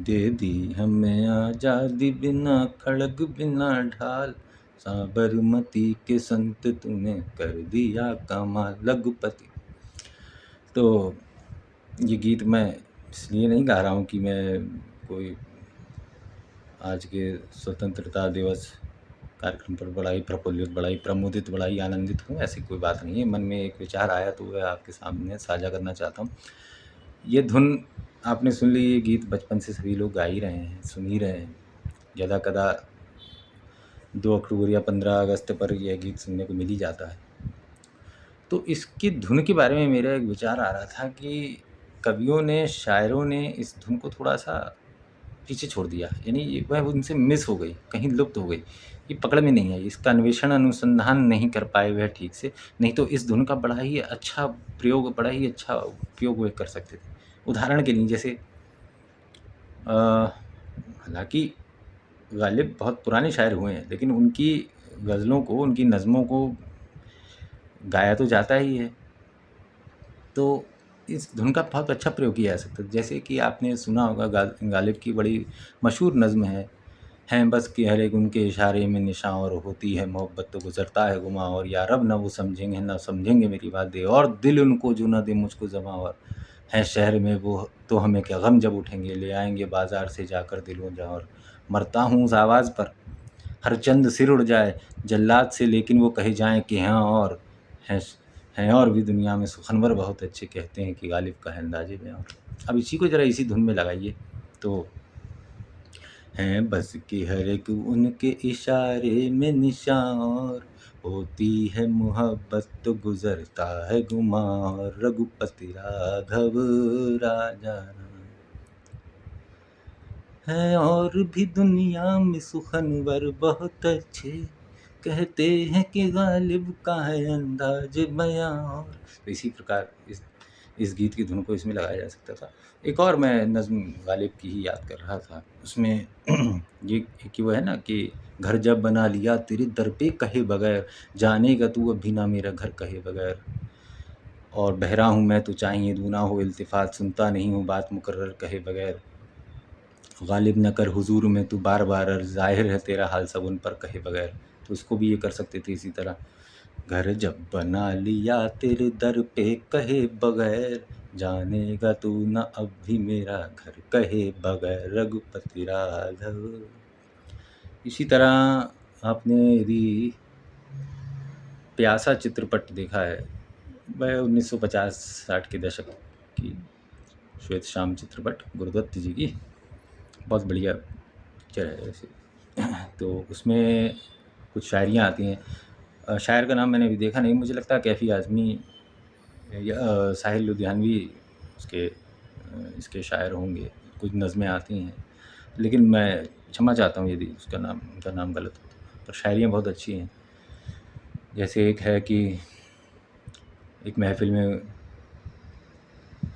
दे दी हमें आजादी बिना खड़ग बिना ढाल, साबरमती के संत तूने कर दिया कमाल रघुपति। तो ये गीत मैं इसलिए नहीं गा रहा हूँ कि मैं कोई आज के स्वतंत्रता दिवस कार्यक्रम पर बड़ा ही प्रफुल्लित, बड़ा ही प्रमोदित, बड़ा ही आनंदित हूँ, ऐसी कोई बात नहीं है। मन में एक विचार आया तो वह आपके सामने साझा करना चाहता हूँ। ये धुन आपने सुन ली, ये गीत बचपन से सभी लोग गा ही रहे हैं, सुन ही रहे हैं। यदा-कदा 2 अक्टूबर या 15 अगस्त पर यह गीत सुनने को मिल ही जाता है। तो इसकी धुन के बारे में मेरा एक विचार आ रहा था कि कवियों ने, शायरों ने इस धुन को थोड़ा-सा पीछे छोड़ दिया, यानी ये वह उनसे मिस हो गई, कहीं लुप्त हो गई, ये पकड़ में नहीं आई, इसका अन्वेषण, अनुसंधान नहीं कर पाए वह ठीक से, नहीं तो इस धुन का बड़ा ही अच्छा प्रयोग, बड़ा ही अच्छा उपयोग वे कर सकते थे। उदाहरण के लिए जैसे हालाँकि गालिब बहुत पुराने शायर हुए हैं, लेकिन उनकी गज़लों को, उनकी नज़्मों को गाया तो जाता ही है, तो इस धुन का बहुत अच्छा प्रयोग किया जा सकता है। जैसे कि आपने सुना होगा गालिब की बड़ी मशहूर नज़्म हैं बस कि हर एक उनके इशारे में निशां, और होती है मोहब्बत तो गुज़रता है गुमा, और या रब न वो समझेंगे न समझेंगे मेरी बात दे, और दिल उनको जो न दे मुझको ज़बां, और हैं शहर में वो तो हमें क्या गम जब उठेंगे, ले आएँगे बाज़ार से जाकर दिलों जा, और मरता हूँ उस आवाज़ पर हर चंद सिर उड़ जाए जल्लाद से, लेकिन वो कहे जाएँ कि हाँ, और हैं और भी दुनिया में सुखनवर बहुत अच्छे, कहते हैं कि गालिब का है अंदाज़े बयां। अब इसी को ज़रा इसी धुन में लगाइए तो हैं बस कि हर एक उनके इशारे में निशां, और होती है मोहब्बत तो गुज़रता है गुमा, और रघुपति राघव राजा राम। हैं और भी दुनिया में सुखनवर बहुत अच्छे, कहते हैं कि गालिब का है अंदाज बयां, और तो इसी प्रकार इस गीत की धुन को इसमें लगाया जा सकता था। एक और मैं नज़्म गालिब की ही याद कर रहा था, उसमें ये कि वो है ना कि घर जब बना लिया तेरे दर पे कहे बगैर, जानेगा तू अब भी ना मेरा घर कहे बगैर, और बहरा हूँ मैं तो चाहिए दूना हो इल्तिफ़ात, सुनता नहीं हूँ बात मुकर्रर कहे बगैर, गालिब न कर हुजूर में तू बार बार अर्ज़, ज़ाहिर है तेरा हाल सब उन पर कहे बगैर। तो इसको भी ये कर सकते थे इसी तरह, घर जब बना लिया तेरे दर पे कहे बगैर, जानेगा तू न अब भी मेरा घर कहे बगैर, रघुपति राघव। इसी तरह आपने यदि प्यासा चित्रपट देखा है, वह 1950-60 के दशक की श्वेत श्याम चित्रपट, गुरुदत्त जी की, बहुत बढ़िया पिक्चर है वैसे। तो उसमें कुछ शायरियाँ आती हैं, शायर का नाम मैंने अभी देखा नहीं, मुझे लगता है कैफ़ी आज़मी या साहिल लुधियानवी उसके इसके शायर होंगे, कुछ नज़में आती हैं, लेकिन मैं क्षमा चाहता हूँ यदि उनका नाम गलत हो तो। पर शायरियाँ बहुत अच्छी हैं। जैसे एक है कि एक महफ़िल में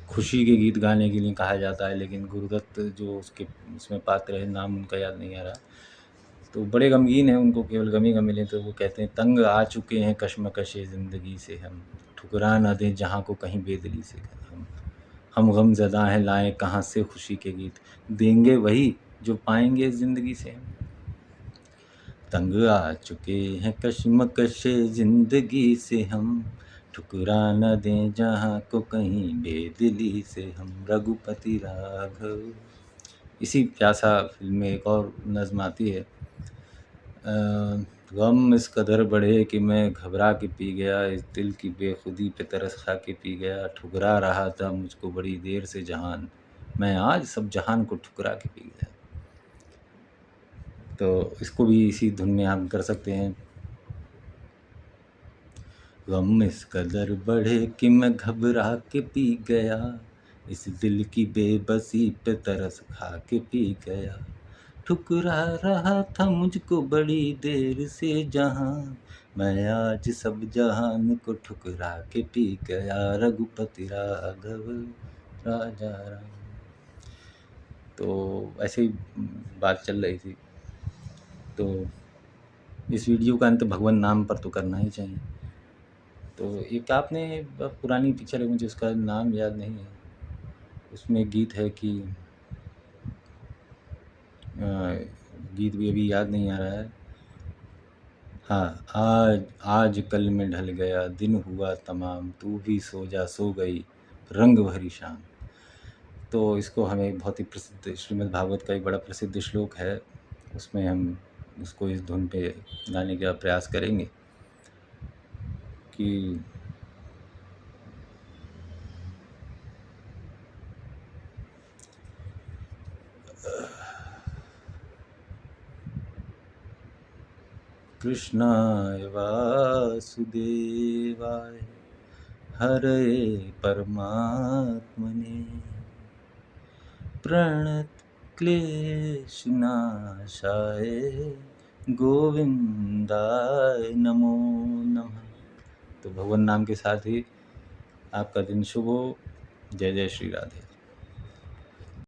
खुशी के गीत गाने के लिए कहा जाता है, लेकिन गुरुदत्त जो उसके उसमें पात्र है, नाम उनका याद नहीं आ रहा, तो बड़े गमगीन हैं, उनको केवल गम ही गम मिले, तो वो कहते हैं, तंग आ चुके हैं कश्मकश ज़िंदगी से हम, ठुकरा ना दें जहाँ को कहीं बेदिली से हम गमज़दा हैं लाएँ कहाँ से खुशी के गीत, देंगे वही जो पाएँगे ज़िंदगी से हम। तंग आ चुके हैं कश्मकश ज़िंदगी से हम, ठुकरा न दें जहाँ को कहीं बेदिली से हम, रघुपति राघव। इसी प्यासा फ़िल्म में एक और नज़्म आती है, गम इस कदर बढ़े कि मैं घबरा के पी गया, इस दिल की बेखुदी पे तरस खा के पी गया, ठुकरा रहा था मुझको बड़ी देर से जहान, मैं आज सब जहान को ठुकरा के पी गया। तो इसको भी इसी धुन में हम कर सकते हैं, गम इस कदर बढ़े कि मैं घबरा के पी गया, इस दिल की बेबसी पे तरस खा के पी गया, ठुकरा रहा था मुझको बड़ी देर से जहां, मैं आज सब जहान को ठुकरा के पी गया, रघुपति राघव राजा राम। तो ऐसे ही बात चल रही थी, तो इस वीडियो का अंत भगवान नाम पर तो करना ही चाहिए। तो एक आपने पुरानी पिक्चर है, मुझे उसका नाम याद नहीं है, उसमें गीत है कि गीत भी अभी याद नहीं आ रहा है। हाँ, आज आज कल में ढल गया दिन हुआ तमाम, तू भी सो जा सो गई रंग भरी शाम। तो इसको हमें बहुत ही प्रसिद्ध श्रीमद् भागवत का एक बड़ा प्रसिद्ध श्लोक है, उसमें हम उसको इस धुन पे गाने का प्रयास करेंगे कि कृष्णाय वासुदेवाय हरे परमात्मने प्रणतक्लेशनाशाय गोविंदाय नमो नमः। तो भगवान नाम के साथ ही आपका दिन शुभ हो। जय जय श्री राधे।